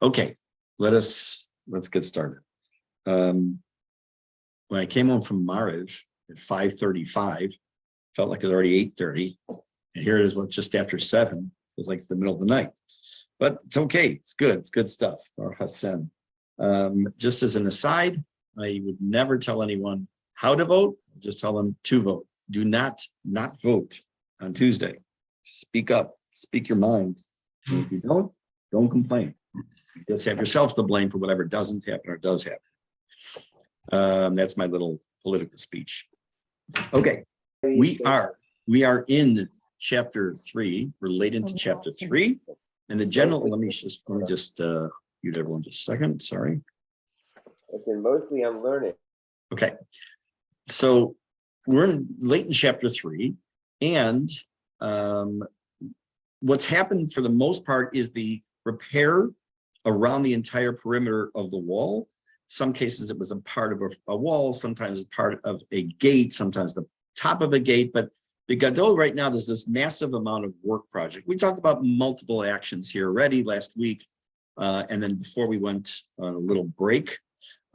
Okay, let's get started. When I came home from Mariv at 5:35, felt like it was already 8:30, and here it is, just after 7. It was like it's the middle of the night, but it's okay. It's good. It's good stuff. Just as an aside, I would never tell anyone how to vote. Just tell them to vote. Do not vote on Tuesday. Speak up. Speak your mind. And if you don't complain. You just have yourself to blame for whatever doesn't happen or does happen. That's my little political speech. Okay, we are in chapter 3, related to chapter 3, and the general. Let me just mute everyone just a second. Sorry. Okay, mostly I'm learning. Okay, so we're late in chapter 3, and what's happened for the most part is the repair around the entire perimeter of the wall. Some cases it was a part of a wall, sometimes it's part of a gate, sometimes the top of a gate. But Bigadol right now, there's this massive amount of work project. We talked about multiple actions here already last week. And then before we went on a little break,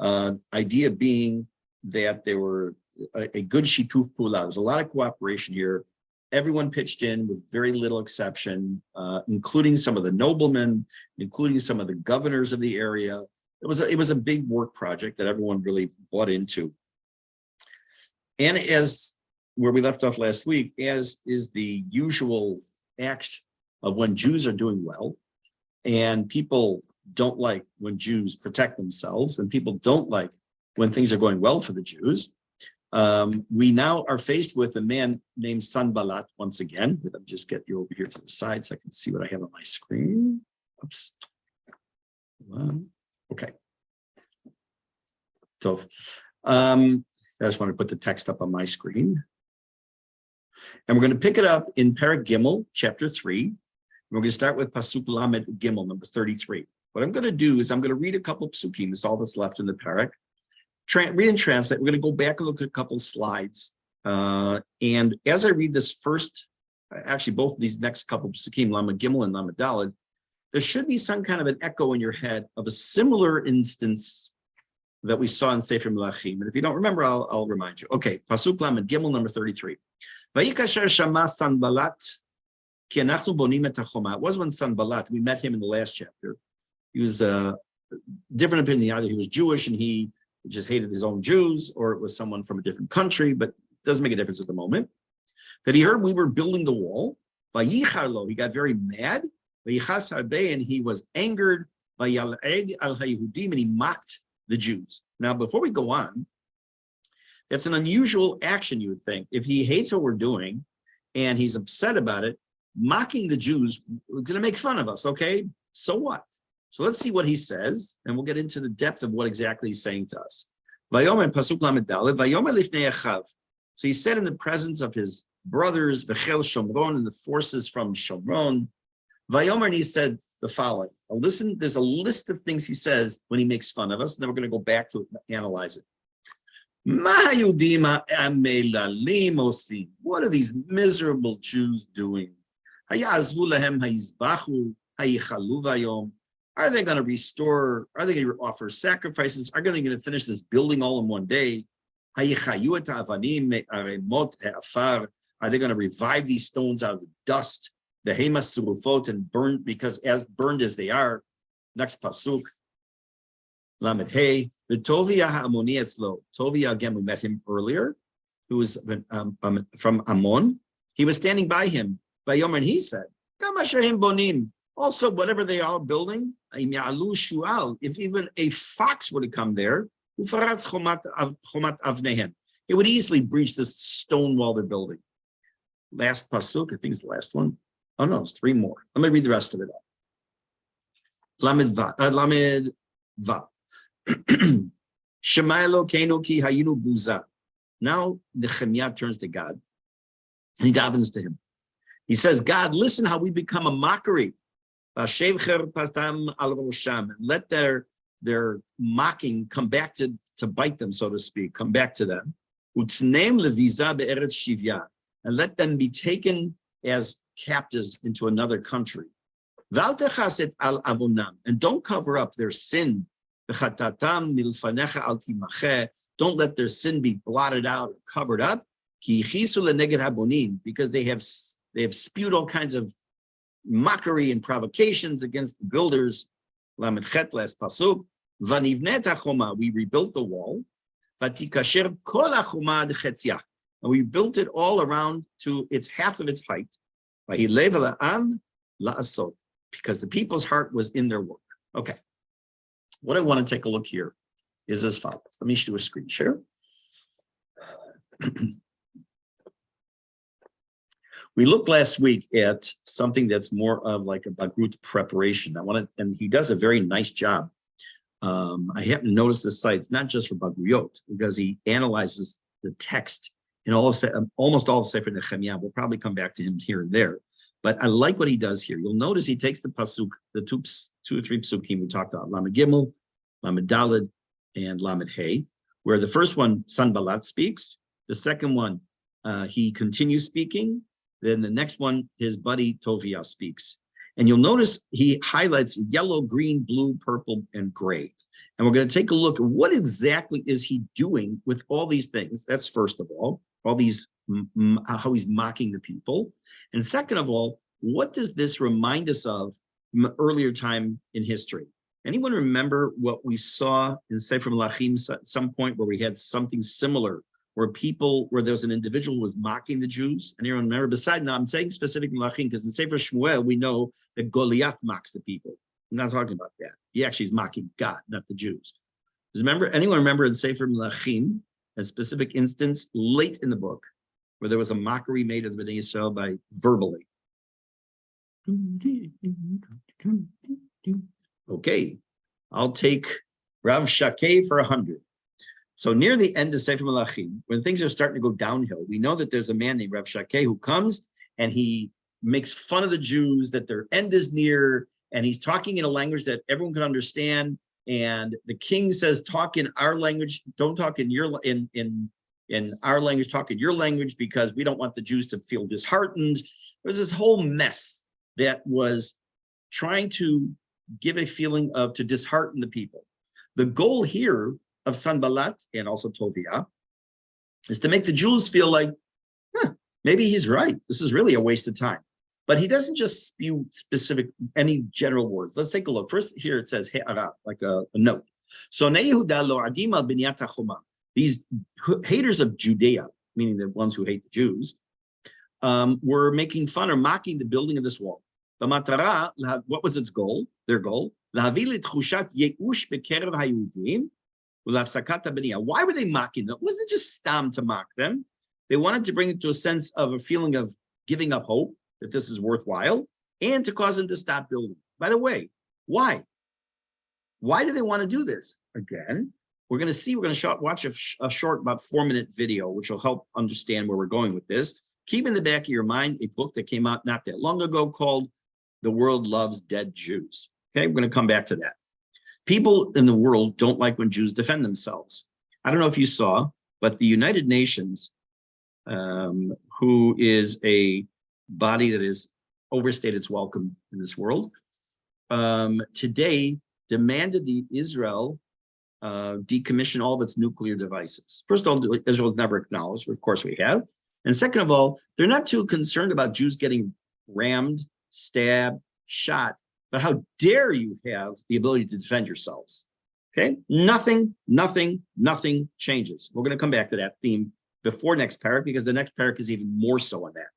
idea being that there were a good shituf pula. There's a lot of cooperation here. Everyone pitched in with very little exception, including some of the noblemen, including some of the governors of the area. It was a big work project that everyone really bought into. And as where we left off last week, as is the usual act of when Jews are doing well, and people don't like when Jews protect themselves, and people don't like when things are going well for the Jews. We now are faced with a man named Sanballat once again. Let me just get you over here to the side so I can see what I have on my screen. Oops. Okay. So I just want to put the text up on my screen. And we're going to pick it up in Perek Gimel, chapter 3. We're going to start with Pasuk Lamed Gimel, number 33. What I'm going to do is I'm going to read a couple of psukim. That's all that's left in the Perek. Read and translate. We're going to go back and look at a couple of slides. And as I read this first, actually both of these next couple of psukim, Lamed Gimel and Lamed Daled, there should be some kind of an echo in your head of a similar instance that we saw in Sefer Melachim. And if you don't remember, I'll remind you. Okay, Pasuk Lamed Gimel, number 33. Vayikasher Shama Sanballat ki anachnu bonim et hachoma. It was when Sanballat, we met him in the last chapter. He was different opinion. Either he was Jewish and he just hated his own Jews, or it was someone from a different country, but it doesn't make a difference at the moment. That he heard we were building the wall. Vayicharlo, he got very mad. Vayichas harbeh, and he was angered. Vayal'eg al haYehudim, and he mocked the Jews. Now, before we go on, that's an unusual action, you would think. If he hates what we're doing and he's upset about it, mocking the Jews, we're going to make fun of us, okay? So what? So let's see what he says, and we'll get into the depth of what exactly he's saying to us. Vayomer Pasuk Lamed Daled, Vayomer Lifnei Achav. So he said in the presence of his brothers, Vechel Shomron, and the forces from Shomron, Vayomer, and he said the following. Now listen, there's a list of things he says when he makes fun of us, and then we're going to go back to it and analyze it. What are these miserable Jews doing? Are they going to restore? Are they going to offer sacrifices? Are they going to finish this building all in one day? Are they going to revive these stones out of the dust? The hemas surufot, and burned, because as burned as they are. Next pasuk, Lamed Hey, the Tovia Ha'amoni Etzlo. Tovia, again, we met him earlier, who was from Ammon. He was standing by him. Vayomer, and he said, bonim. Also, whatever they are building, if even a fox were to come there, it would easily breach this stone wall they're building. Last pasuk, I think it's the last one. Oh no, it's 3 more. Let me read the rest of it. Lamed Va. Shema Elokeinu ki hayinu buza. Now Nehemia turns to God and he davens to him. He says, God, listen how we become a mockery. And let their mocking come back to bite them, so to speak, come back to them. And let them be taken as captives into another country. Val techaset al avonam, and don't cover up their sin. V'chatatam milfanecha al timacheh. Don't let their sin be blotted out or covered up. Ki yichisu leneged habonim, because they have spewed all kinds of mockery and provocations against the builders. Lamed chet last pasuk. Vanivnet hachoma, we rebuilt the wall. Vatikasher kol hachoma dechetziach, and we built it all around to its half of its height. Vahilev la'am la'asot, because the people's heart was in their work. Okay. What I want to take a look here is as follows. Let me do a screen share. We looked last week at something that's more of like a bagrut preparation. And he does a very nice job. I happen to notice this site. It's not just for bagruyot, because he analyzes the text in almost all of Sefer Nehemia. We'll probably come back to him here and there. But I like what he does here. You'll notice he takes the pasuk, the two or three psukim we talked about, Lamed Gimel, Lamed Daled, and Lamed Hey, where the first one, Sanballat speaks. The second one, he continues speaking. Then the next one, his buddy Tovia speaks. And you'll notice he highlights yellow, green, blue, purple, and gray. And we're going to take a look at what exactly is he doing with all these things. That's first of all these, how he's mocking the people. And second of all, what does this remind us of from an earlier time in history? Anyone remember what we saw in Sefer Melachim at some point where we had something similar, where there was an individual who was mocking the Jews? Anyone remember? Besides, now I'm saying specific Melachim because in Sefer Shmuel, we know that Goliath mocks the people. I'm not talking about that. He actually is mocking God, not the Jews. Anyone remember in Sefer Melachim, a specific instance late in the book, where there was a mockery made of the Bnei Israel by verbally? Okay, I'll take Rav Shakeh for 100. So near the end of Sefer Melachim, when things are starting to go downhill, we know that there's a man named Rav Shakeh who comes and he makes fun of the Jews, that their end is near, and he's talking in a language that everyone can understand. And the king says, talk in our language, don't talk in your in our language, talk in your language, because we don't want the Jews to feel disheartened. There was this whole mess that was trying to give a feeling to dishearten the people. The goal here of Sanballat and also Tovia is to make the Jews feel like, maybe he's right. This is really a waste of time. But he doesn't just spew any general words. Let's take a look. First, here it says, he'ara, like a note. So these haters of Judea, meaning the ones who hate the Jews, were making fun or mocking the building of this wall. What was its goal? Their goal? Why were they mocking them? It wasn't just stam to mock them. They wanted to bring it to a sense of a feeling of giving up hope, that this is worthwhile, and to cause them to stop building. By the way, why? Why do they want to do this? Again, we're going to watch a short, about 4-minute video, which will help understand where we're going with this. Keep in the back of your mind a book that came out not that long ago called The World Loves Dead Jews. Okay, we're going to come back to that. People in the world don't like when Jews defend themselves. I don't know if you saw, but the United Nations, who is a body that has overstayed its welcome in this world, today demanded that Israel decommission all of its nuclear devices. First of all, Israel has never acknowledged, of course we have. And second of all, they're not too concerned about Jews getting rammed, stabbed, shot, but how dare you have the ability to defend yourselves? Okay, nothing changes. We're going to come back to that theme before next parak, because the next parak is even more so on that.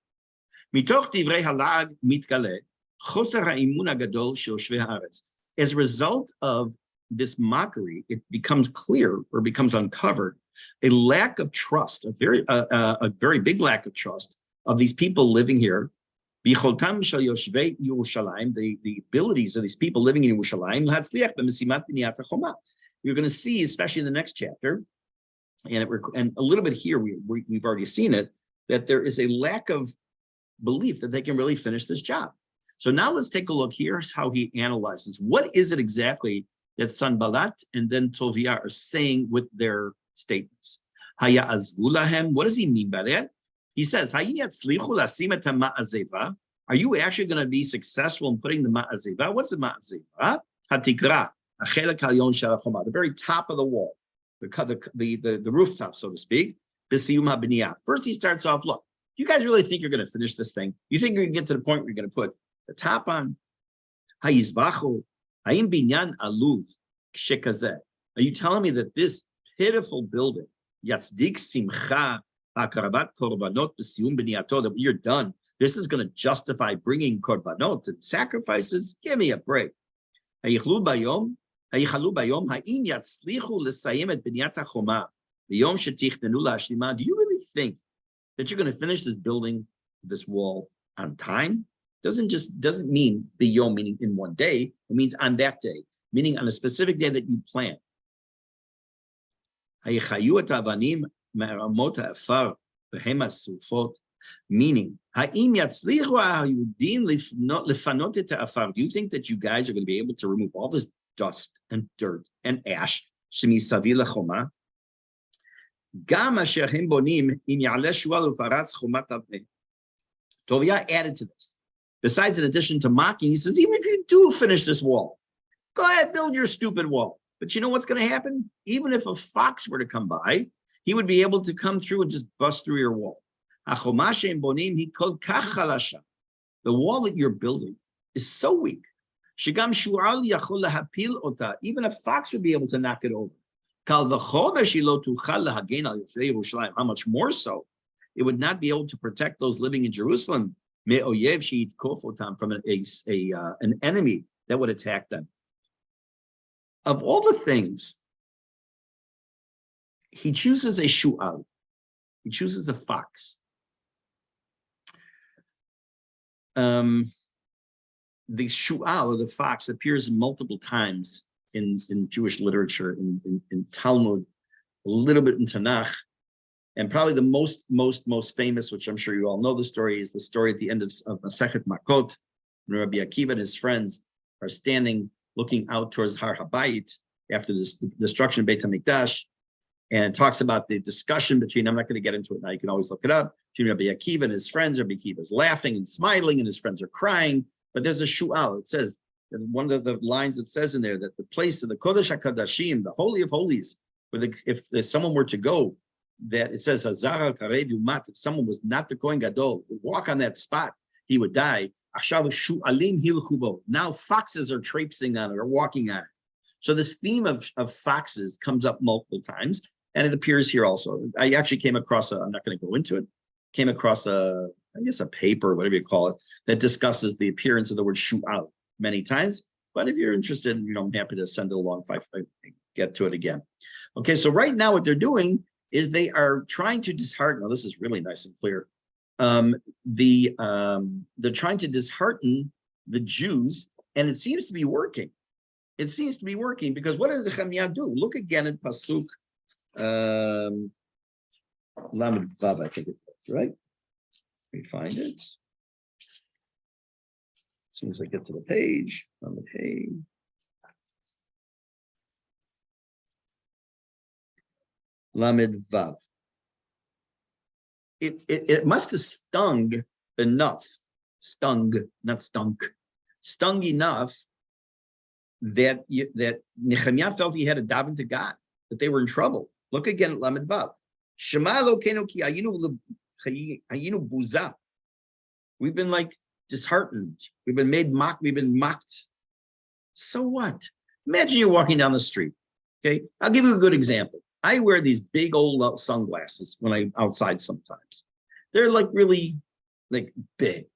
As a result of this mockery, it becomes clear, or becomes uncovered, a lack of trust, a very big lack of trust of these people living here. The abilities of these people living in Yerushalayim. You're going to see, especially in the next chapter, and a little bit here, we've already seen it, that there is a lack of belief that they can really finish this job. So now let's take a look. Here's how he analyzes. What is it exactly that Sanballat and then Tovia are saying with their statements? Haya azvu lahem. What does he mean by that? He says, Are you actually going to be successful in putting the ma'azeva? What's the ma'azeva? Hatikra, the very top of the wall, the rooftop, so to speak. First, he starts off, look, you guys really think you're going to finish this thing? You think you're going to get to the point where you're going to put the top on? Are you telling me that this pitiful building, that you're done, this is going to justify bringing korbanot and sacrifices? Give me a break. Do you really think that you're going to finish this building, this wall, on time? Doesn't mean biyom, meaning in one day. It means on that day, meaning on a specific day that you plan. Meaning, do you think that you guys are going to be able to remove all this dust and dirt and ash? Tovia added to this. Besides, in addition to mocking, he says, even if you do finish this wall, go ahead, build your stupid wall. But you know what's going to happen? Even if a fox were to come by, he would be able to come through and just bust through your wall. The wall that you're building is so weak. Even a fox would be able to knock it over. How much more so? It would not be able to protect those living in Jerusalem from an enemy that would attack them. Of all the things, he chooses a shu'al. He chooses a fox. The shu'al, or the fox, appears multiple times in Jewish literature, in Talmud, a little bit in Tanakh, and probably the most famous, which I'm sure you all know the story, is the story at the end of Masechet Makot, when Rabbi Akiva and his friends are standing looking out towards Har Habayit after this destruction of Beit HaMikdash, and it talks about the discussion between, I'm not going to get into it now, you can always look it up, between Rabbi Akiva and his friends. Rabbi Akiva is laughing and smiling, and his friends are crying, but there's a shu'al. It says, and one of the lines it says in there, that the place of the Kodesh HaKadashim, the Holy of Holies, where if someone were to go, that it says, Hazara Karev Yumat, if someone was not the Kohen Gadol, would walk on that spot, he would die. Now foxes are traipsing on it or walking on it. So this theme of foxes comes up multiple times, and it appears here also. I actually came across I'm not going to go into it, came across I guess a paper, whatever you call it, that discusses the appearance of the word shu'al many times. But if you're interested, I'm happy to send it along if I get to it again. Okay, so right now what they're doing is they are trying to dishearten. Now, this is really nice and clear. They're trying to dishearten the Jews, and it seems to be working. It seems to be working, because what did Nehemia do? Look again at Pasuk Lamed Vav, I think it is, right? Let me find it. As soon as I get to the page, Lamed Hey. Lamed Vav. It must have stung enough, not stunk, stung enough that Nehemia felt he had to daven to God, that they were in trouble. Look again at Lamed Vav. Shema Elokeinu ki hayinu buza. We've been like disheartened. We've been made mock. We've been mocked. So what? Imagine you're walking down the street. Okay, I'll give you a good example. I wear these big old sunglasses when I'm outside sometimes. They're like really like big.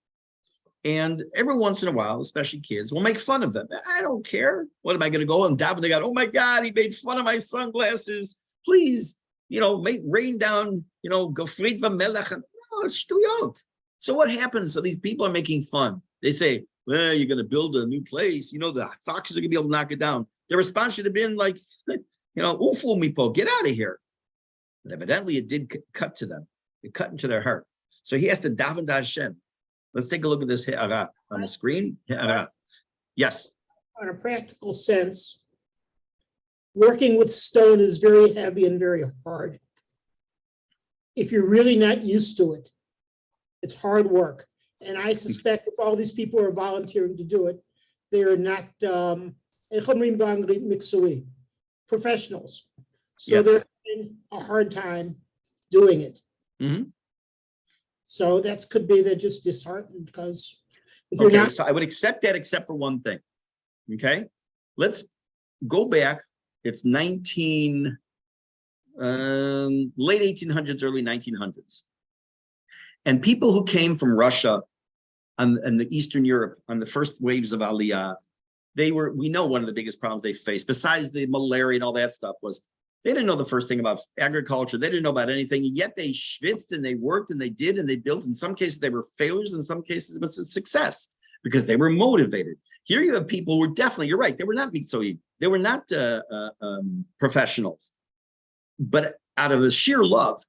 And every once in a while, especially kids, will make fun of them. I don't care. What am I going to go and daven to God? Oh my God, he made fun of my sunglasses. Please, rain down, Gofrit v'melech. No, it's stuyot. So what happens? So these people are making fun. They say, well, you're going to build a new place. The foxes are going to be able to knock it down. Their response should have been like, ufu mipo, get out of here. But evidently it did cut to them. It cut into their heart. So he has to daven to Hashem. Let's take a look at this he'ara on the screen. He'ara. Yes. On a practical sense, working with stone is very heavy and very hard. If you're really not used to it, it's hard work. And I suspect if all these people are volunteering to do it, they are not professionals. So Yes. they're having a hard time doing it. Mhm. So that could be they're just disheartened because if you're Okay, not, so I would accept that except for one thing. Okay, let's go back. It's late 1800s, early 1900s. And people who came from Russia and the Eastern Europe on the first waves of Aliyah, we know one of the biggest problems they faced, besides the malaria and all that stuff, was they didn't know the first thing about agriculture. They didn't know about anything, yet they schwitzed and they worked and they did and they built. In some cases, they were failures. In some cases, it was a success because they were motivated. Here you have people who were definitely, you're right, they were not miktsoi. They were not professionals. But out of a sheer love,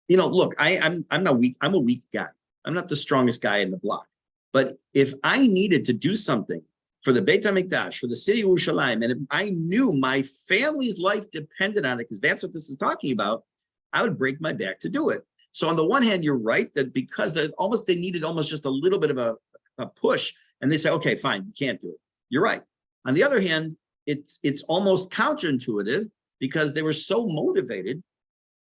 look, I'm not weak. I'm a weak guy. I'm not the strongest guy in the block. But if I needed to do something for the Beit HaMikdash, for the city of Yerushalayim, and if I knew my family's life depended on it, because that's what this is talking about, I would break my back to do it. So on the one hand, you're right that because they needed almost just a little bit of a push, and they say, okay, fine, you can't do it. You're right. On the other hand, it's almost counterintuitive because they were so motivated,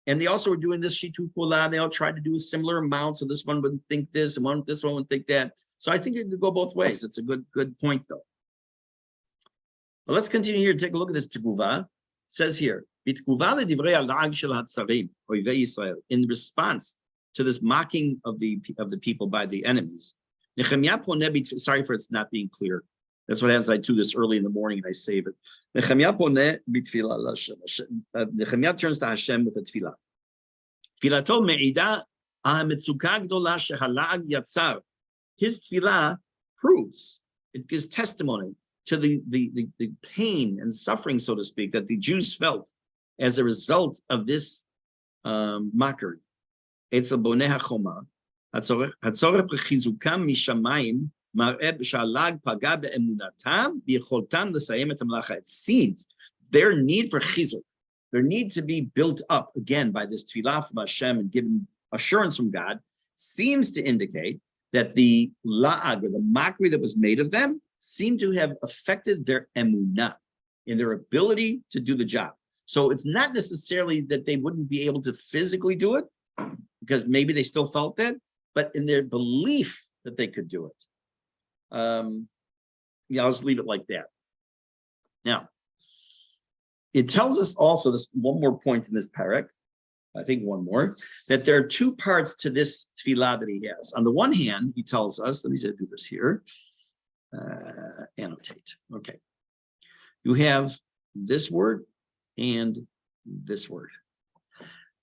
and they also were doing this shitu pula. They all tried to do a similar amount, so this one wouldn't think this, and this one would think that. So I think it could go both ways. It's a good point, though. But let's continue here. Take a look at this tguva. It says here, in response to this mocking of the people by the enemies. Sorry for it's not being clear. That's what happens. I do this early in the morning and I save it. Nehemia turns to Hashem with a tefillah. Tfilato me'ida ha'metzuka gdola shehalag yatzar. His tefillah proves, it gives testimony to the pain and suffering, so to speak, that the Jews felt as a result of this mockery. It's a boneh hachoma. Hatzorech b'chizukam mishamayim mar'eh b'shalag paga be'emunatam b'yecholtam l'sayem et hamlacha. It seems their need for chizuk, their need to be built up again by this tefillah from Hashem and given assurance from God, seems to indicate that the la'ag, or the mockery that was made of them, seemed to have affected their emunah, in their ability to do the job. So it's not necessarily that they wouldn't be able to physically do it, because maybe they still felt that, but in their belief that they could do it. I'll just leave it like that. Now, it tells us also, this one more point in this parak, I think one more, that there are two parts to this tefillah that he has. On the one hand, he tells us, let me do this here, annotate, okay. You have this word and this word.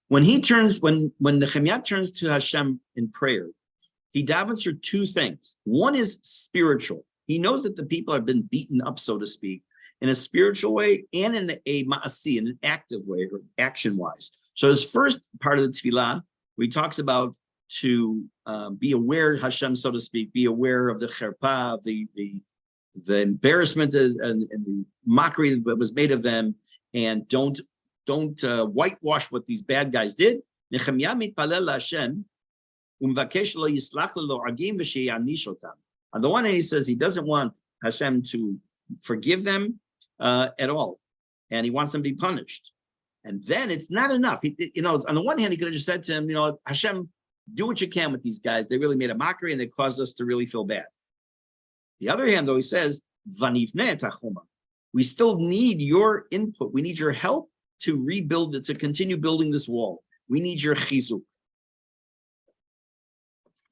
When Nehemia turns to Hashem in prayer, he davens for two things. One is spiritual. He knows that the people have been beaten up, so to speak, in a spiritual way and in a ma'asi, in an active way, or action-wise. So his first part of the tefillah, where he talks about to be aware, Hashem, so to speak, be aware of the cherpa, the embarrassment and the mockery that was made of them, and don't whitewash what these bad guys did. Nehemia mitpalel Hashem umvakesh lo yislach lo agim v'sheyanish otam. On the one hand, he says he doesn't want Hashem to forgive them at all, and he wants them to be punished. And then it's not enough. On the one hand, he could have just said to him, Hashem, do what you can with these guys. They really made a mockery and they caused us to really feel bad. The other hand, though, he says, we still need your input. We need your help to rebuild it, to continue building this wall. We need your chizuk.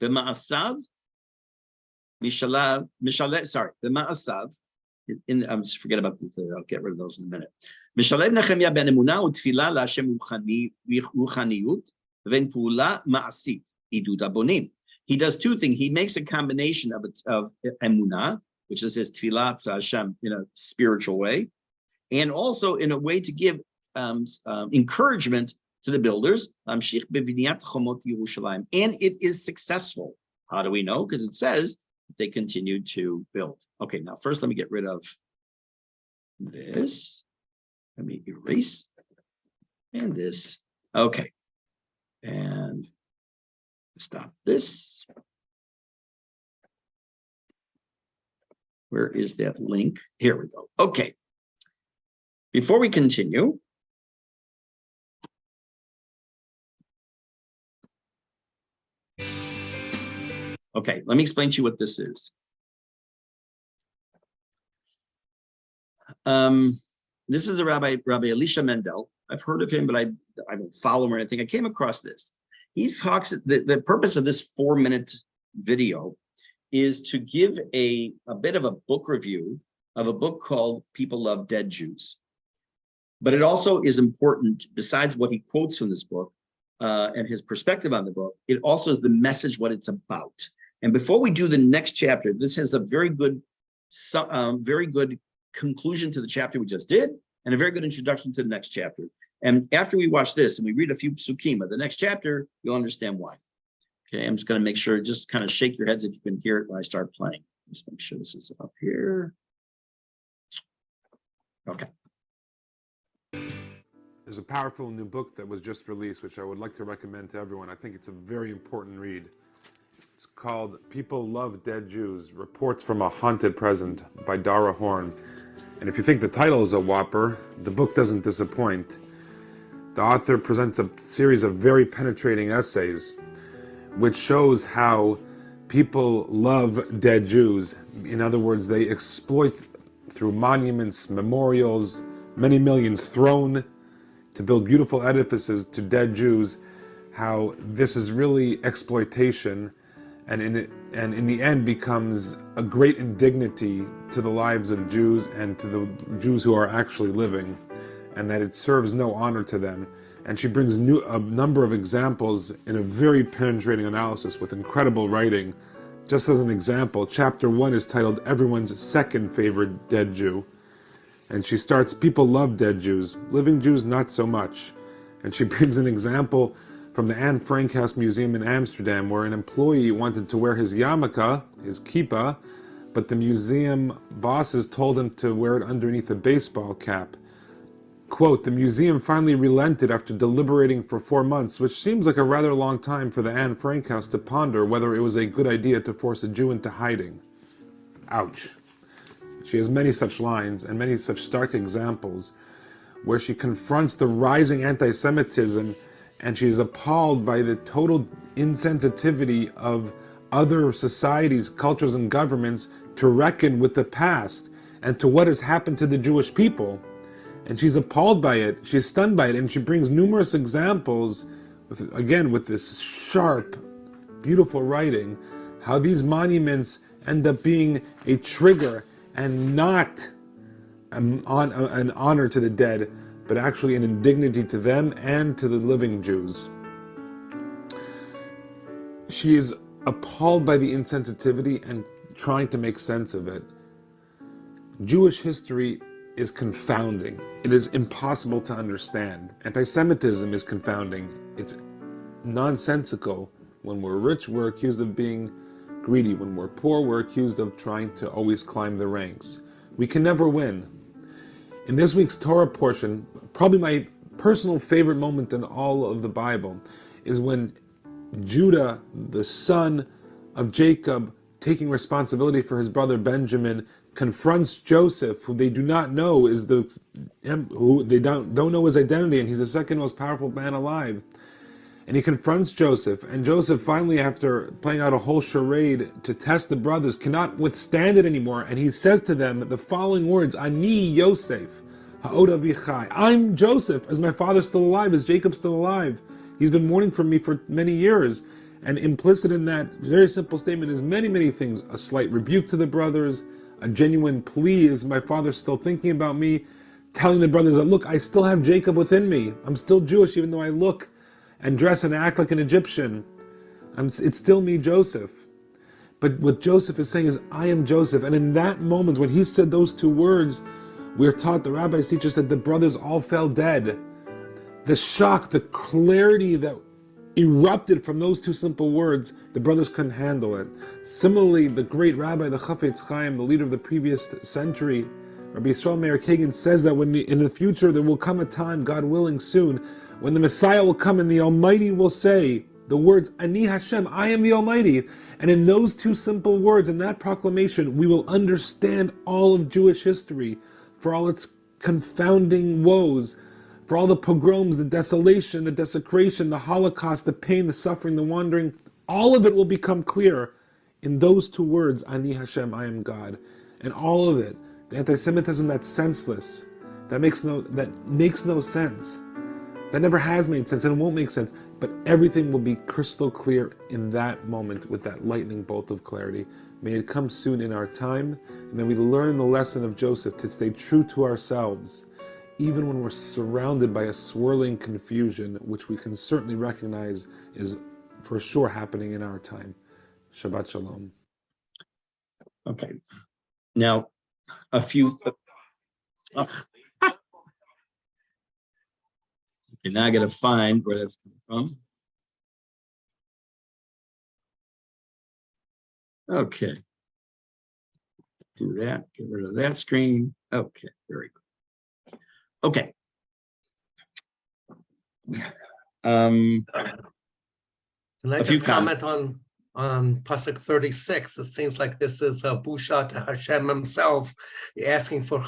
The ma'asav, the ma'asav, I'm just forget about this. I'll get rid of those in a minute. Mishalev Nehemia ben emunah u'tfilah la'Hashem ruchaniyut v'en pula ma'asit idud abonim. He does two things. He makes a combination of emunah, which is his tfilah to Hashem in a spiritual way, and also in a way to give encouragement to the builders. And it is successful. How do we know? Because it says they continued to build. Okay, now first let me get rid of this. Let me erase and this. Okay, and stop this. Where is that link? Here we go. Okay. Before we continue, okay, let me explain to you what this is. This is a Rabbi Elisha Mendel. I've heard of him, but I don't follow him or anything. I came across this. He talks, the purpose of this 4-minute video is to give a bit of a book review of a book called People Love Dead Jews. But it also is important, besides what he quotes from this book and his perspective on the book, it also is the message, what it's about. And before we do the next chapter, this has a very good conclusion to the chapter we just did, and a very good introduction to the next chapter. And after we watch this and we read a few psukim of the next chapter, you'll understand why. Okay, I'm just going to make sure, just kind of shake your heads if you can hear it when I start playing. Just make sure this is up here. Okay. There's a powerful new book that was just released, which I would like to recommend to everyone. I think it's a very important read. It's called People Love Dead Jews, Reports from a Haunted Present by Dara Horn. And if you think the title is a whopper, the book doesn't disappoint. The author presents a series of very penetrating essays which shows how people love dead Jews. In other words, they exploit through monuments, memorials, many millions thrown to build beautiful edifices to dead Jews, how this is really exploitation and in the end becomes a great indignity to the lives of Jews and to the Jews who are actually living, and that it serves no honor to them. And she brings a number of examples in a very penetrating analysis with incredible writing. Just as an example, chapter 1 is titled Everyone's Second Favorite Dead Jew. And she starts, people love dead Jews, living Jews not so much. And she brings an example from the Anne Frank House Museum in Amsterdam, where an employee wanted to wear his yarmulke, his kippah, but the museum bosses told him to wear it underneath a baseball cap. Quote, the museum finally relented after deliberating for 4 months, which seems like a rather long time for the Anne Frank House to ponder whether it was a good idea to force a Jew into hiding. Ouch. She has many such lines and many such stark examples where she confronts the rising anti-Semitism, and she is appalled by the total insensitivity of other societies, cultures, and governments to reckon with the past and to what has happened to the Jewish people. And she's appalled by it, she's stunned by it, and she brings numerous examples, with this sharp, beautiful writing, how these monuments end up being a trigger and not an honor to the dead, but actually an indignity to them and to the living Jews. She is appalled by the insensitivity and trying to make sense of it. Jewish history is confounding. It is impossible to understand. Anti-Semitism is confounding. It's nonsensical. When we're rich, we're accused of being greedy. When we're poor, we're accused of trying to always climb the ranks. We can never win. In this week's Torah portion, probably my personal favorite moment in all of the Bible is when Judah, the son of Jacob, taking responsibility for his brother Benjamin, confronts Joseph, who they do not know is who they don't know his identity, and he's the second most powerful man alive. And he confronts Joseph, and Joseph finally, after playing out a whole charade to test the brothers, cannot withstand it anymore, and he says to them the following words, Ani Yosef, ha'od avichai. I'm Joseph, as my father's still alive, as Jacob's still alive. He's been mourning for me for many years. And implicit in that very simple statement is many, many things. A slight rebuke to the brothers, a genuine plea, is my father still thinking about me? Telling the brothers that, look, I still have Jacob within me. I'm still Jewish, even though I look and dress and act like an Egyptian. It's still me, Joseph. But what Joseph is saying is, I am Joseph. And in that moment, when he said those two words, we're taught, the rabbis teach us that the brothers all fell dead. The shock, the clarity that erupted from those two simple words, the brothers couldn't handle it. Similarly, the great rabbi, the Chafetz Chaim, the leader of the previous century, Rabbi Yisrael Meir Kagan, says that in the future there will come a time, God willing soon, when the Messiah will come and the Almighty will say, The words, Ani Hashem, I am the Almighty. And in those two simple words, in that proclamation, we will understand all of Jewish history for all its confounding woes, for all the pogroms, the desolation, the desecration, the Holocaust, the pain, the suffering, the wandering. All of it will become clear in those two words, Ani Hashem, I am God. And all of it, the anti-Semitism that's senseless, that makes no sense, that never has made sense and it won't make sense, but everything will be crystal clear in that moment with that lightning bolt of clarity. May it come soon in our time, and then we learn the lesson of Joseph to stay true to ourselves, even when we're surrounded by a swirling confusion, which we can certainly recognize is for sure happening in our time. Shabbat Shalom. Okay. Now, a few. Okay, now I got to find where that's coming from. Okay. Do that. Get rid of that screen. Okay. Very good. Okay. Can I A few just comment on Pasuk 36? It seems like this is a busha to Hashem himself, asking for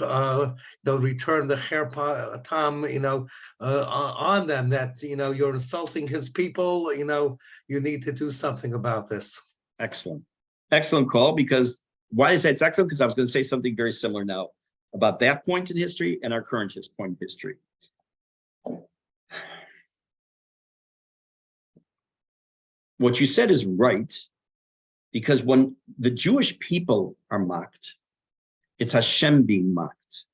return the herpatam, on them, that you're insulting his people. You need to do something about this. Excellent. Excellent call, because why is that excellent? Because I was going to say something very similar now about that point in history and our current point in history. What you said is right, because when the Jewish people are mocked, it's Hashem being mocked.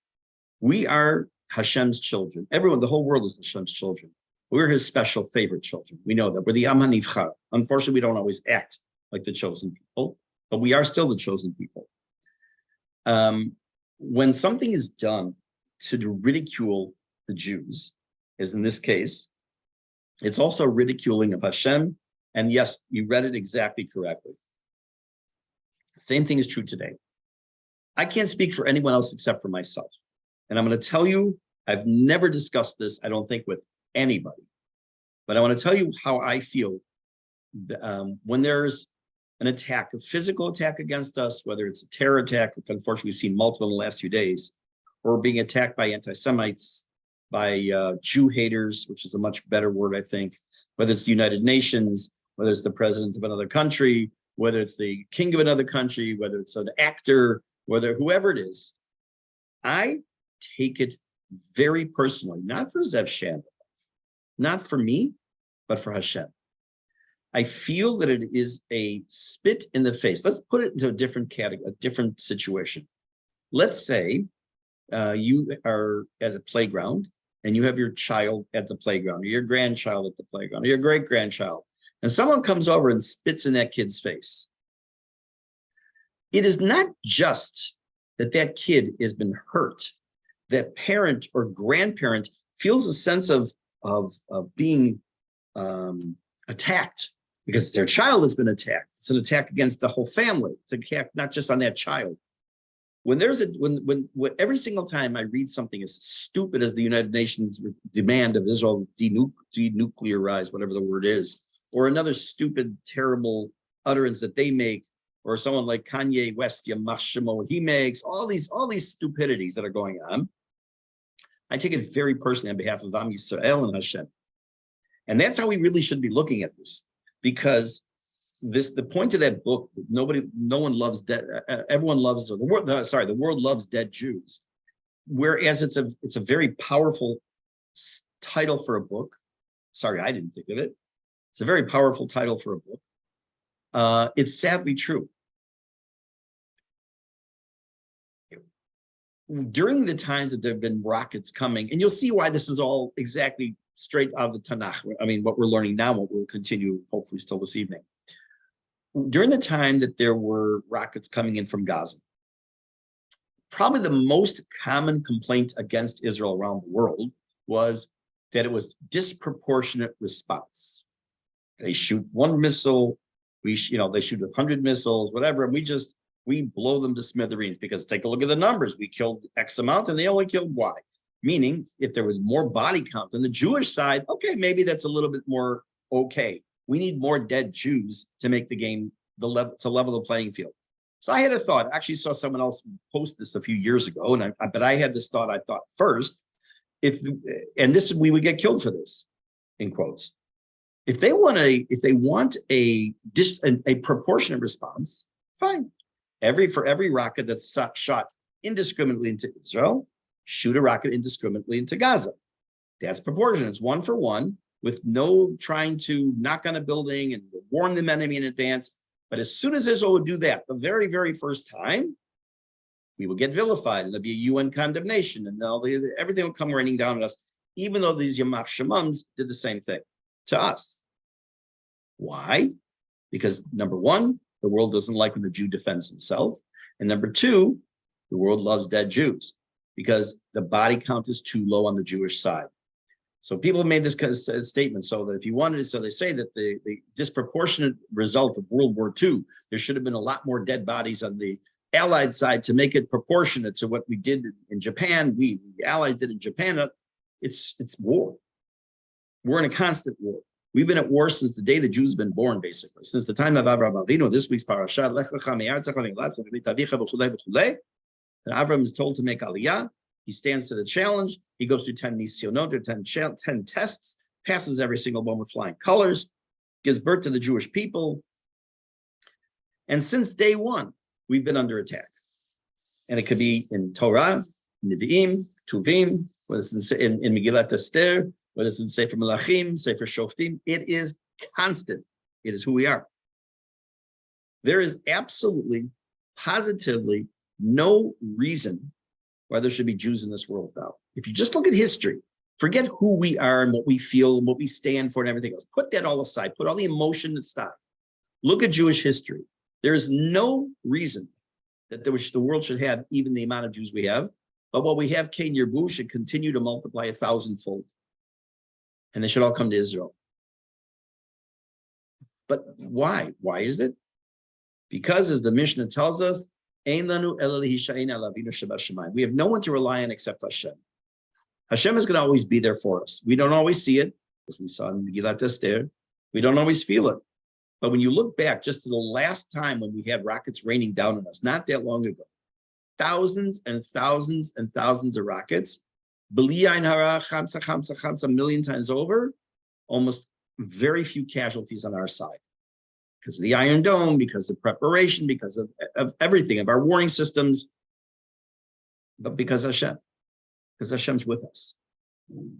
We are Hashem's children. Everyone, the whole world is Hashem's children. We're his special favorite children. We know that. We're the Am HaNivchar. Unfortunately, we don't always act like the chosen people, but we are still the chosen people. When something is done to ridicule the Jews, as in this case, it's also ridiculing of Hashem. And yes, you read it exactly correctly. Same thing is true today. I can't speak for anyone else except for myself. And I'm going to tell you, I've never discussed this, I don't think, with anybody. But I want to tell you how I feel when there's an attack, a physical attack against us, whether it's a terror attack, which unfortunately we've seen multiple in the last few days, or being attacked by anti-Semites, by Jew haters, which is a much better word, I think, whether it's the United Nations, whether it's the president of another country, whether it's the king of another country, whether it's an actor, whether whoever it is, I take it very personally, not for Zev Shandel, not for me, but for Hashem. I feel that it is a spit in the face. Let's put it into a different category, a different situation. Let's say you are at a playground and you have your child at the playground, or your grandchild at the playground, or your great-grandchild, and someone comes over and spits in that kid's face. It is not just that that kid has been hurt, that parent or grandparent feels a sense of being attacked because their child has been attacked. It's an attack against the whole family. It's an attack not just on that child. When every single time I read something as stupid as the United Nations demand of Israel denuclearize, whatever the word is, or another stupid, terrible utterance that they make, or someone like Kanye West, Yamashimo, what he makes, all these stupidities that are going on, I take it very personally on behalf of Am Yisrael and Hashem. And that's how we really should be looking at this, because the point of that book, no one loves dead, everyone loves, or the world loves dead Jews. Whereas it's a very powerful title for a book. Sorry, I didn't think of it. It's a very powerful title for a book. It's sadly true. During the times that there have been rockets coming, and you'll see why this is all exactly straight out of the Tanakh. I mean, what we're learning now, what we'll continue hopefully still this evening. During the time that there were rockets coming in from Gaza, probably the most common complaint against Israel around the world was that it was disproportionate response. They shoot one missile, they shoot 100 missiles, whatever, and we blow them to smithereens, because take a look at the numbers. We killed X amount and they only killed Y. Meaning, if there was more body count than the Jewish side, okay, maybe that's a little bit more okay. we need more dead Jews to make the game to level the playing field. So I had a thought. I actually saw someone else post this a few years ago, but I had this thought. I thought first, we would get killed for this, in quotes. If they want a proportionate response, fine. For every rocket that's shot indiscriminately into Israel, shoot a rocket indiscriminately into Gaza. That's proportionate. It's 1 for 1, with no trying to knock on a building and warn the enemy in advance. But as soon as Israel would do that, the very, very first time, we would get vilified, and there'd be a UN condemnation, and everything would come raining down on us, even though these Yamach Shemams did the same thing to us. Why? Because number one, the world doesn't like when the Jew defends himself. And number two, the world loves dead Jews because the body count is too low on the Jewish side. So people have made this kind of statement, so that if you wanted to, so they say that the disproportionate result of World War II, there should have been a lot more dead bodies on the Allied side to make it proportionate to what we did in Japan. The Allies did in Japan. It's war. We're in a constant war. We've been at war since the day the Jews have been born, basically. Since the time of Avraham Avinu, this week's parasha, and Avram is told to make aliyah. He stands to the challenge. He goes through 10 nisyonot, or 10 tests, passes every single one with flying colors, gives birth to the Jewish people. And since day one, we've been under attack. And it could be in Torah, Nevi'im, Tuvim, whether it's in Megillat Esther, whether it's in Sefer Melachim, Sefer Shoftim. It is constant. It is who we are. There is absolutely, positively no reason why there should be Jews in this world now. If you just look at history, forget who we are and what we feel and what we stand for and everything else. Put that all aside. Put all the emotion aside. Look at Jewish history. There is no reason that the world should have even the amount of Jews we have. But what we have, Cain Yerbu, should continue to multiply 1,000-fold. And they should all come to Israel. But why? Why is it? Because, as the Mishnah tells us, we have no one to rely on except Hashem. Hashem is going to always be there for us. We don't always see it, as we saw in Megillat Esther. We don't always feel it. But when you look back just to the last time when we had rockets raining down on us, not that long ago, thousands and thousands and thousands of rockets, B'li Ayin Hara, chamsa, a million times over, almost very few casualties on our side. Because of the Iron Dome, because of preparation, because of everything, of our warning systems, but because Hashem's with us. We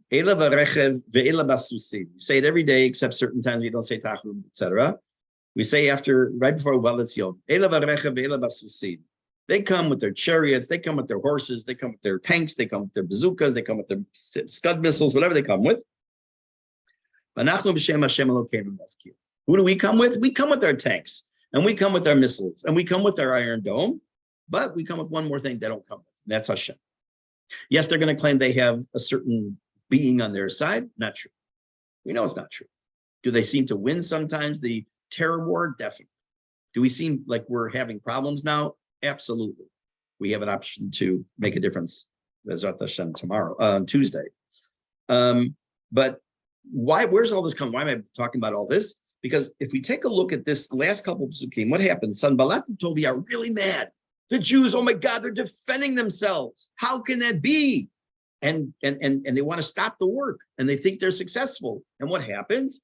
say it every day, except certain times we don't say Tachum, etc. We say right before Valetzion, they come with their chariots, they come with their horses, they come with their tanks, they come with their bazookas, they come with their Scud missiles, whatever they come with. Who do we come with? We come with our tanks, and we come with our missiles, and we come with our Iron Dome, but we come with one more thing they don't come with, and that's Hashem. Yes, they're going to claim they have a certain being on their side. Not true. We know it's not true. Do they seem to win sometimes the terror war? Definitely. Do we seem like we're having problems now? Absolutely. We have an option to make a difference, Bezrat Hashem, tomorrow, Tuesday. But why? Where's all this coming? Why am I talking about all this? Because if we take a look at this last couple of psukim, what happened? Sanballat and Tobiah are really mad. The Jews, oh my God, they're defending themselves. How can that be? And they want to stop the work, and they think they're successful. And what happens?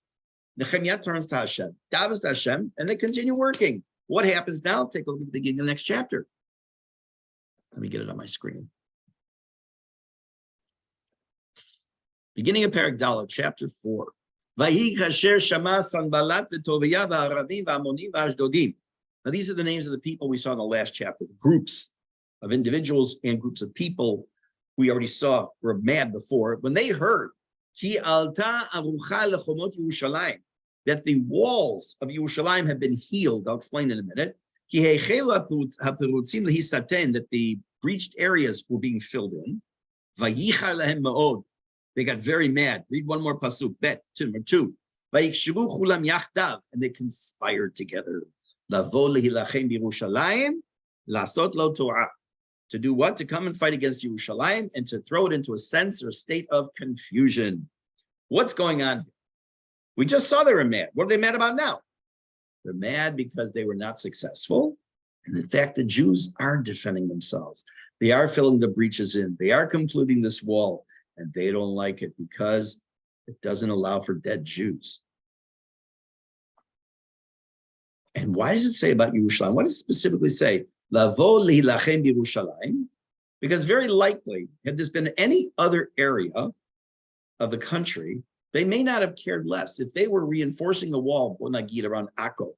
Nehemia turns to Hashem, davens to Hashem, and they continue working. What happens now? Take a look at the beginning of the next chapter. Let me get it on my screen. Beginning of Perek Dalet, chapter 4. Now, these are the names of the people we saw in the last chapter, groups of individuals and groups of people we already saw were mad before. When they heard that the walls of Yerushalayim have been healed, I'll explain in a minute, that the breached areas were being filled in, they got very mad. Read one more pasuk, bet, number 2. And they conspired together. To do what? To come and fight against Yerushalayim and to throw it into a sense or state of confusion. What's going on here? We just saw they were mad. What are they mad about now? They're mad because they were not successful. And the fact that Jews are defending themselves. They are filling the breaches in. They are completing this wall. And they don't like it because it doesn't allow for dead Jews. And why does it say about Yerushalayim? What does it specifically say? Lavo lihilachem Yerushalayim? Because very likely, had this been any other area of the country, they may not have cared less. If they were reinforcing the wall, Bonagid, around Akko,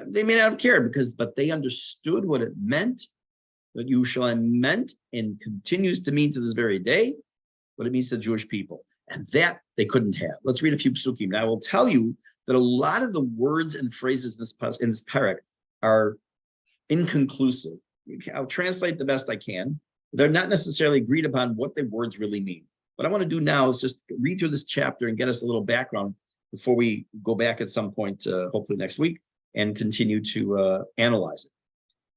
they may not have cared but they understood what it meant, what Yerushalayim meant and continues to mean to this very day, what it means to the Jewish people. And that they couldn't have. Let's read a few psukim. Now, I will tell you that a lot of the words and phrases in this parak are inconclusive. I'll translate the best I can. They're not necessarily agreed upon what the words really mean. What I want to do now is just read through this chapter and get us a little background before we go back at some point, hopefully next week, and continue to analyze it.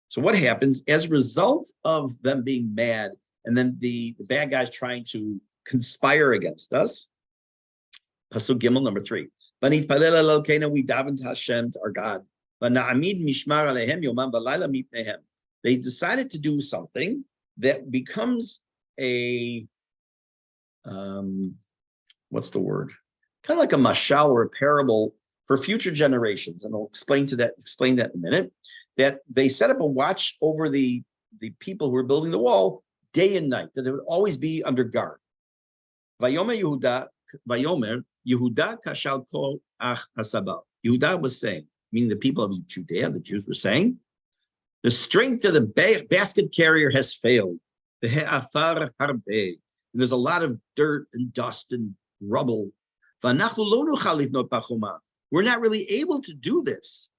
So what happens as a result of them being mad and then the bad guys trying to conspire against us? Pasuk Gimel, number 3. We daven to Hashem, to our God. They decided to do something that becomes a what's the word? Kind of like a mashal or a parable for future generations. And I'll explain that in a minute. That they set up a watch over the people who were building the wall day and night, that they would always be under guard. Vayomer Yehuda kashal kol ach hasabah. Yehuda was saying, meaning the people of Judea, the Jews were saying, the strength of the basket carrier has failed. And there's a lot of dirt and dust and rubble. We're not really able to do this.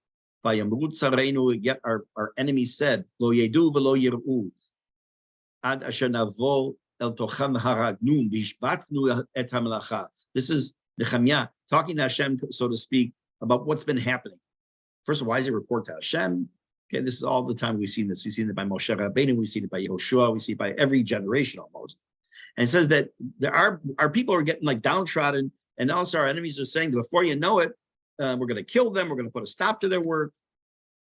Yet our enemies said, Lo yedu v'lo yir'u, ad asher navo el tocham haragnu v'ishbatnu et hamelacha. This is Nehemia talking to Hashem, so to speak, about what's been happening. First of all, why does he report to Hashem? Okay, this is all the time we've seen this. We've seen it by Moshe Rabbeinu, we've seen it by Yehoshua, we see it by every generation almost. And it says that our people are getting like downtrodden, and also our enemies are saying that before you know it, we're going to kill them, we're going to put a stop to their work.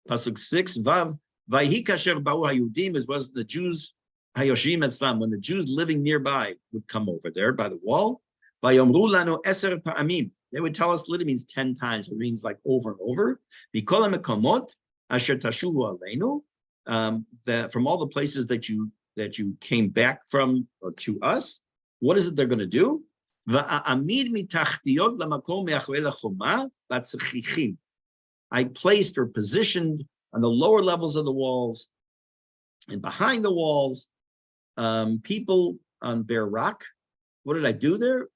Pasuk 6, Vav, Vayhi kasher ba'u hayudim, as was the Jews, hayoshim etzlam, when the Jews living nearby would come over there by the wall, Vayomru lanu eser pa'amim, they would tell us literally means 10 times, it means like over and over. Mikol hamekomot asher tashuvu aleinu, that from all the places that you came back from or to us, what is it they're going to do? I placed or positioned on the lower levels of the walls and behind the walls people on bare rock. What did I do there?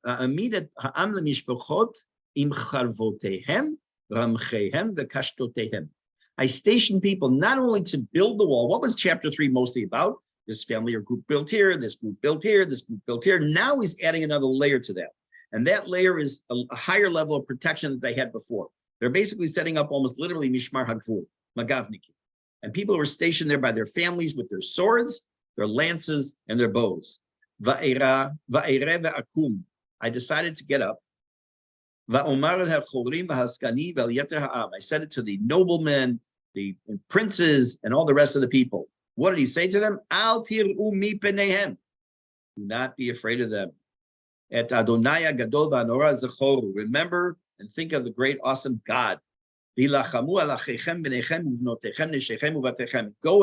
I stationed people not only to build the wall. What was chapter 3 mostly about? This family or group built here, this group built here, this group built here. Now he's adding another layer to that. And that layer is a higher level of protection that they had before. They're basically setting up almost literally Mishmar HaGvul, Magavniki. And people were stationed there by their families with their swords, their lances, and their bows. I decided to get up. I said it to the noblemen, the princes, and all the rest of the people. What did he say to them? Al tir'u mi penehem. Do not be afraid of them. Et Adonai Gadol v'Anora zechoru. Remember and think of the great, awesome God. Go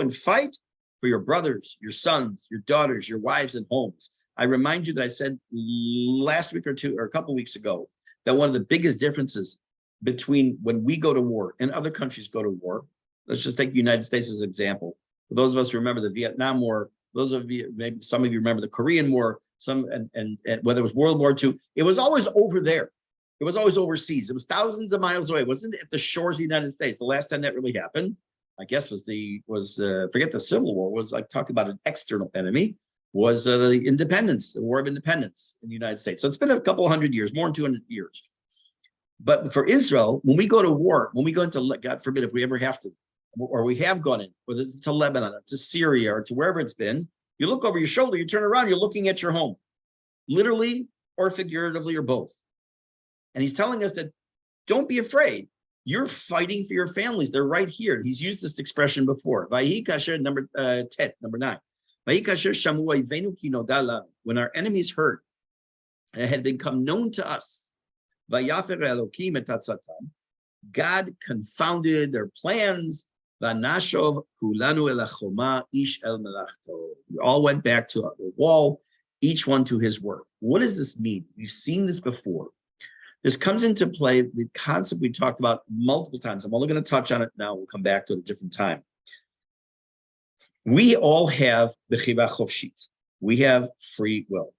and fight for your brothers, your sons, your daughters, your wives, and homes. I remind you that I said last week or two, or a couple weeks ago, that one of the biggest differences between when we go to war and other countries go to war, let's just take the United States as an example. For those of us who remember the Vietnam War, those of you, maybe some of you remember the Korean War, and whether it was World War II, it was always over there. It was always overseas. It was thousands of miles away. It wasn't at the shores of the United States. The last time that really happened, I guess, forget the Civil War, was like talking about an external enemy, was the independence, the War of Independence in the United States. So it's been a couple hundred years, more than 200 years. But for Israel, when we go to war, when we go into, God forbid, if we ever have to, or we have gone in, whether it's to Lebanon, or to Syria, or to wherever it's been, you look over your shoulder, you turn around, you're looking at your home, literally or figuratively or both. And he's telling us that don't be afraid. You're fighting for your families. They're right here. He's used this expression before. Vayhi kasher, number 10, number 9. Vayhi kasher shamu oivenu ki noda lanu. When our enemies heard, and it had become known to us, vayafer Elokim et atzatam, God confounded their plans. Vanashov kulanu el hachoma ish el melachto. We all went back to the wall, each one to his work. What does this mean? We've seen this before. This comes into play, the concept we talked about multiple times. I'm only going to touch on it now. We'll come back to it at a different time. We all have the bechira chofshit. We have free will.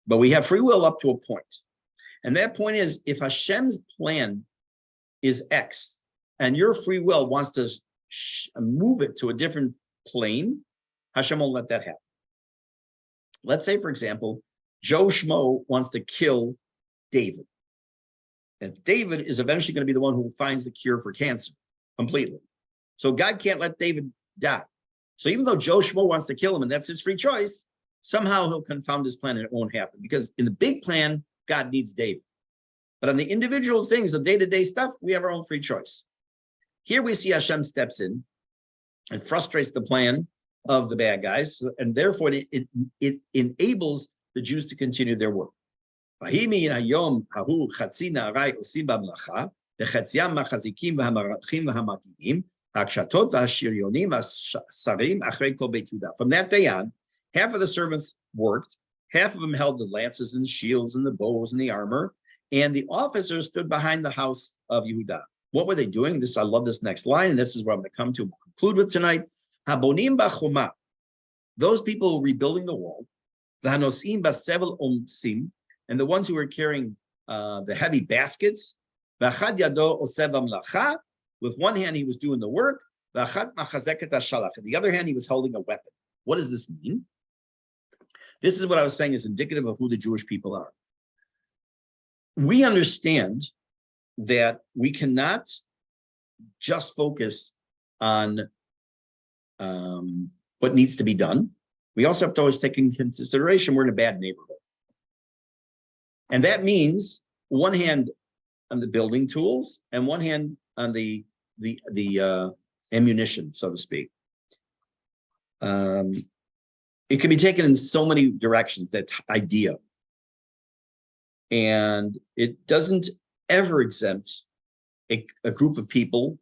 But we have free will up to a point. And that point is, if Hashem's plan is X, and your free will wants to move it to a different plane, Hashem won't let that happen. Let's say, for example, Joe Schmo wants to kill David. And David is eventually going to be the one who finds the cure for cancer completely. So God can't let David die. So even though Joe Schmo wants to kill him, and that's his free choice, somehow he'll confound his plan and it won't happen. Because in the big plan, God needs David. But on the individual things, the day-to-day stuff, we have our own free choice. Here we see Hashem steps in and frustrates the plan of the bad guys, and therefore it enables the Jews to continue their work. From that day on, half of the servants worked, half of them held the lances and shields and the bows and the armor, and the officers stood behind the house of Yehuda. What were they doing? I love this next line, and this is what I'm going to come to conclude with tonight. Habonim b'choma, those people rebuilding the wall, v'hanosim b'sevel omsim, and the ones who were carrying the heavy baskets, v'achad yado oseh b'mlacha, with one hand he was doing the work, v'achad machazeket hashalach, and the other hand he was holding a weapon. What does this mean? This is what I was saying is indicative of who the Jewish people are. We understand that we cannot just focus on what needs to be done. We also have to always take into consideration we're in a bad neighborhood. And that means one hand on the building tools and one hand on the ammunition, so to speak. It can be taken in so many directions, that idea. And it doesn't ever exempt a group of people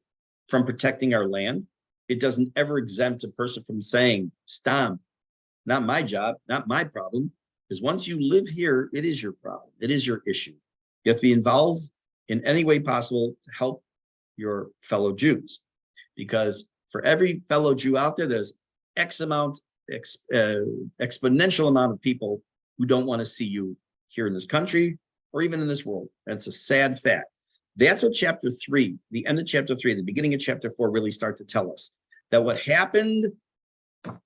from protecting our land. It doesn't ever exempt a person from saying, Stam, not my job, not my problem. Because once you live here, it is your problem. It is your issue. You have to be involved in any way possible to help your fellow Jews. Because for every fellow Jew out there, there's exponential amount of people who don't want to see you here in this country or even in this world. That's a sad fact. That's what chapter 3, the end of chapter 3, the beginning of chapter 4 really start to tell us. That what happened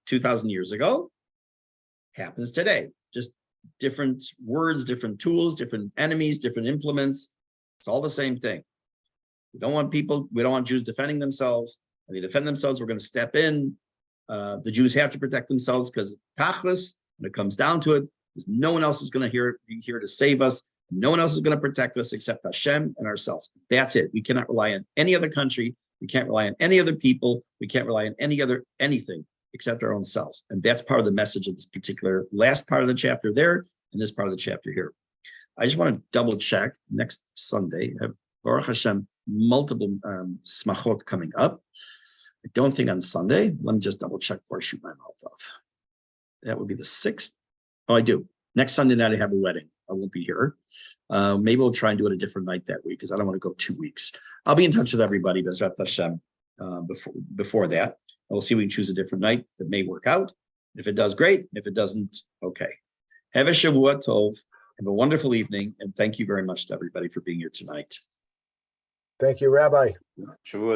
2,000 years ago happens today. Just different words, different tools, different enemies, different implements. It's all the same thing. We don't want Jews defending themselves. When they defend themselves, we're going to step in. The Jews have to protect themselves because tachlis, when it comes down to it, there's no one else is going to be here to save us. No one else is going to protect us except Hashem and ourselves. That's it. We cannot rely on any other country. We can't rely on any other people. We can't rely on anything except our own selves. And that's part of the message of this particular last part of the chapter there and this part of the chapter here. I just want to double check next Sunday. I have Baruch Hashem multiple smachot coming up. I don't think on Sunday. Let me just double check before I shoot my mouth off. That would be the 6th. Oh, I do. Next Sunday night, I have a wedding. I won't be here. Maybe we'll try and do it a different night that week because I don't want to go 2 weeks. I'll be in touch with everybody, Bezrat Hashem, before that. We'll see if we can choose a different night that may work out. If it does, great. If it doesn't, okay. Have a Shavua Tov. Have a wonderful evening. And thank you very much to everybody for being here tonight. Thank you, Rabbi. Shavua